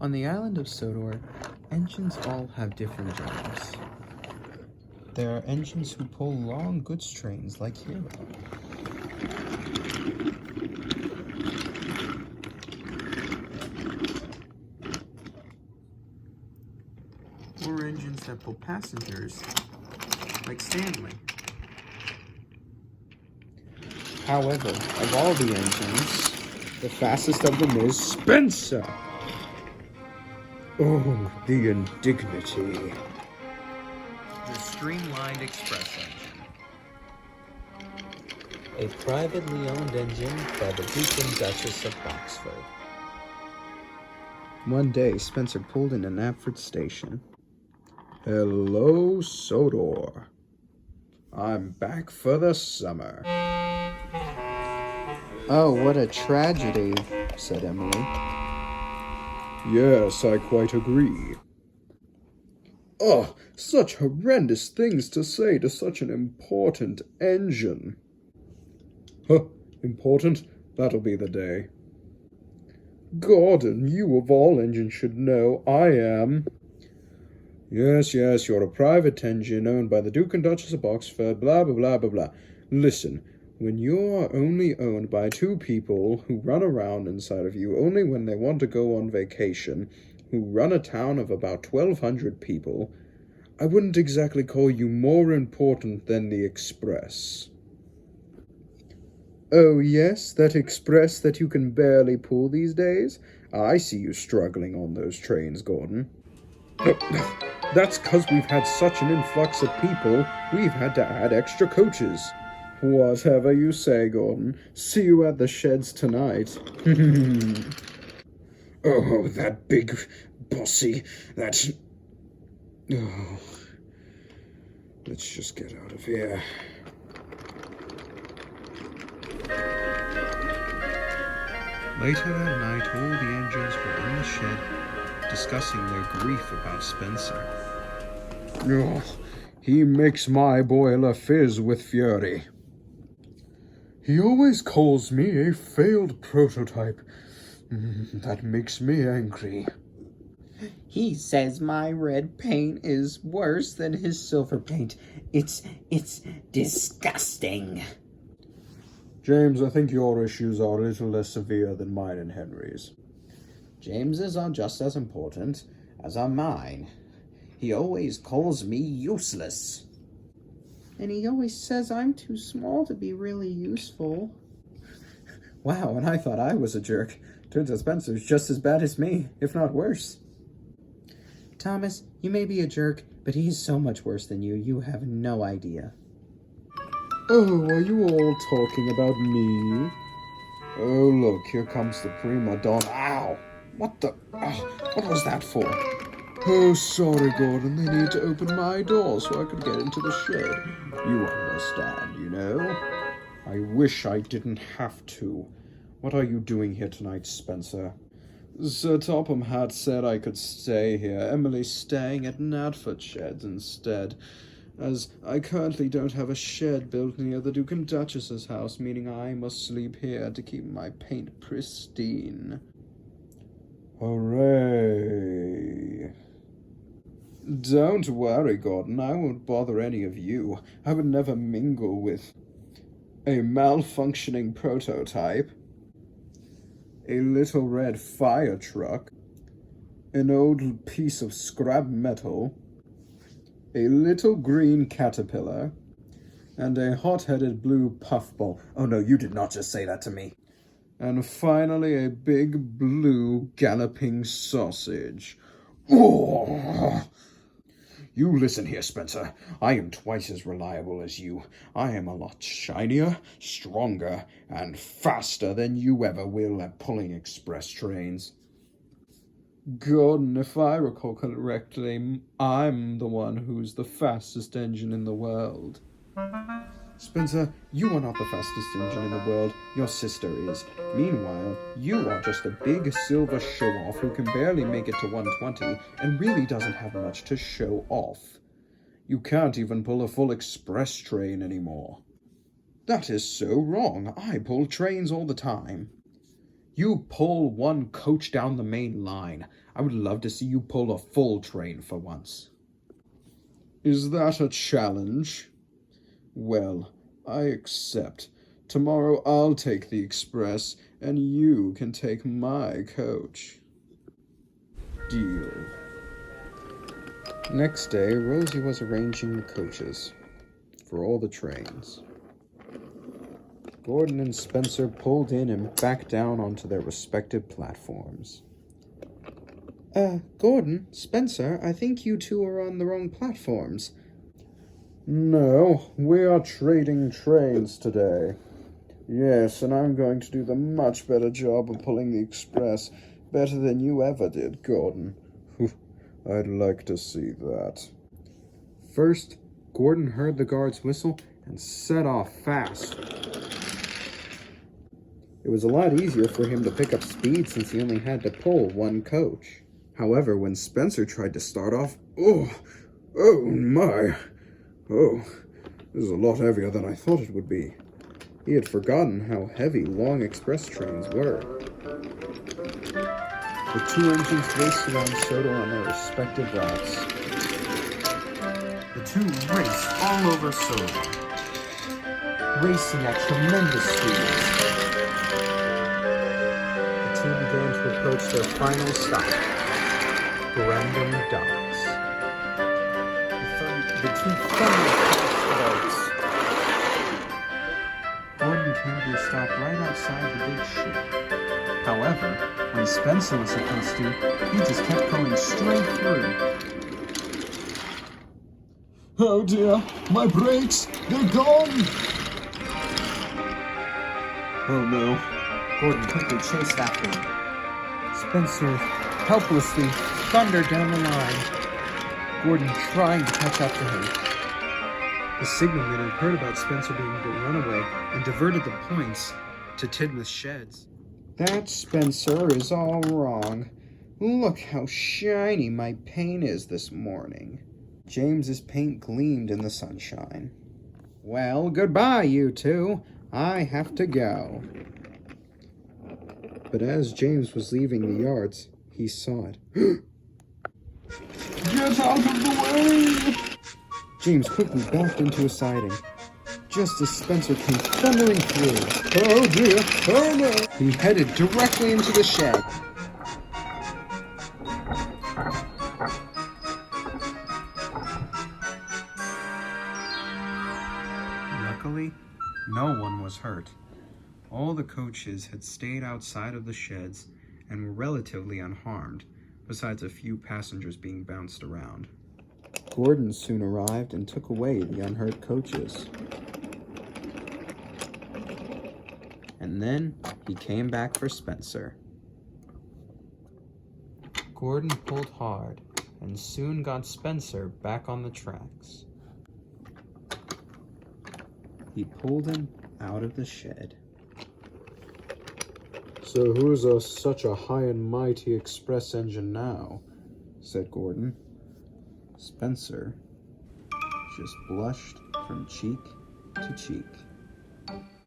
On the island of Sodor, engines all have different jobs. There are engines who pull long goods trains like Hero. Or engines that pull passengers like Stanley. However, of all the engines, the fastest of them is Spencer. Oh, the indignity. The Streamlined Express engine. A privately owned engine by the Duke and Duchess of Boxford. One day, Spencer pulled into Knapford Station. Hello, Sodor. I'm back for the summer. Oh, what a tragedy, said Emily. Yes, I quite agree. Oh, such horrendous things to say to such an important engine. Huh, important? That'll be the day. Gordon, you of all engines should know I am... Yes, you're a private engine owned by the Duke and Duchess of Oxford, blah, blah, blah, blah, blah. Listen, when you're only owned by two people who run around inside of you only when they want to go on vacation, who run a town of about 1,200 people, I wouldn't exactly call you more important than the Express. Oh, yes, that Express that you can barely pull these days? I see you struggling on those trains, Gordon. That's because we've had such an influx of people, we've had to add extra coaches. Whatever you say, Gordon. See you at the sheds tonight. Oh, that big bossy, that... Oh. Let's just get out of here. Later that night, all the engines were in the shed, discussing their grief about Spencer. Oh, he makes my boiler fizz with fury. He always calls me a failed prototype. That makes me angry. He says my red paint is worse than his silver paint. It's disgusting. James, I think your issues are a little less severe than mine and Henry's. James's are just as important as are mine. He always calls me useless. And he always says I'm too small to be really useful. Wow, and I thought I was a jerk. Turns out Spencer's just as bad as me, if not worse. Thomas, you may be a jerk, but he's so much worse than you, you have no idea. Oh, are you all talking about me? Oh, look, here comes the prima donna. Ow! What the... Oh, what was that for? Oh, sorry, Gordon. They need to open my door so I could get into the shed. You understand, you know? I wish I didn't have to. What are you doing here tonight, Spencer? Sir Topham had said I could stay here. Emily's staying at Knapford Sheds instead, as I currently don't have a shed built near the Duke and Duchess's house, meaning I must sleep here to keep my paint pristine. Hooray! Don't worry, Gordon. I won't bother any of you. I would never mingle with a malfunctioning prototype, a little red fire truck, an old piece of scrap metal, a little green caterpillar, and a hot-headed blue puffball. Oh no, you did not just say that to me. And finally, a big blue galloping sausage. Oh! You listen here, Spencer. I am twice as reliable as you. I am a lot shinier, stronger, and faster than you ever will at pulling express trains. Gordon, if I recall correctly, I'm the one who's the fastest engine in the world. Spencer, you are not the fastest engine in the world. Your sister is. Meanwhile, you are just a big silver show-off who can barely make it to 120 and really doesn't have much to show off. You can't even pull a full express train anymore. That is so wrong. I pull trains all the time. You pull one coach down the main line. I would love to see you pull a full train for once. Is that a challenge? Well, I accept. Tomorrow I'll take the express, and you can take my coach. Deal. Next day, Rosie was arranging the coaches for all the trains. Gordon and Spencer pulled in and back down onto their respective platforms. Gordon, Spencer, I think you two are on the wrong platforms. No, we are trading trains today. Yes, and I'm going to do the much better job of pulling the express, better than you ever did, Gordon. I'd like to see that. First, Gordon heard the guard's whistle and set off fast. It was a lot easier for him to pick up speed since he only had to pull one coach. However, when Spencer tried to start off, oh my, this is a lot heavier than I thought it would be. He had forgotten how heavy long express trains were. The two engines raced around Soto on their respective routes. The two raced all over Soto, racing at tremendous speeds. The two began to approach their final stop, Brandon Docks. The two thunderous boats. Gordon came to a stop right outside the big chute. However, when Spencer was supposed to, he just kept going straight through. Oh dear, my brakes, they're gone! Oh no. Gordon quickly chased after him. Spencer helplessly thundered down the line, Gordon trying to catch up to him. The signalman had heard about Spencer being the runaway and diverted the points to Tidmouth Sheds. That Spencer is all wrong. Look how shiny my paint is this morning. James's paint gleamed in the sunshine. Well, goodbye, you two. I have to go. But as James was leaving the yards, he saw it. Get out of the way! James quickly backed into a siding, just as Spencer came thundering through. Oh dear, oh no! He headed directly into the shed. Luckily, no one was hurt. All the coaches had stayed outside of the sheds and were relatively unharmed, besides a few passengers being bounced around. Gordon soon arrived and took away the unhurt coaches. And then he came back for Spencer. Gordon pulled hard and soon got Spencer back on the tracks. He pulled him out of the shed. So who's such a high and mighty express engine now? Said Gordon. Spencer just blushed from cheek to cheek.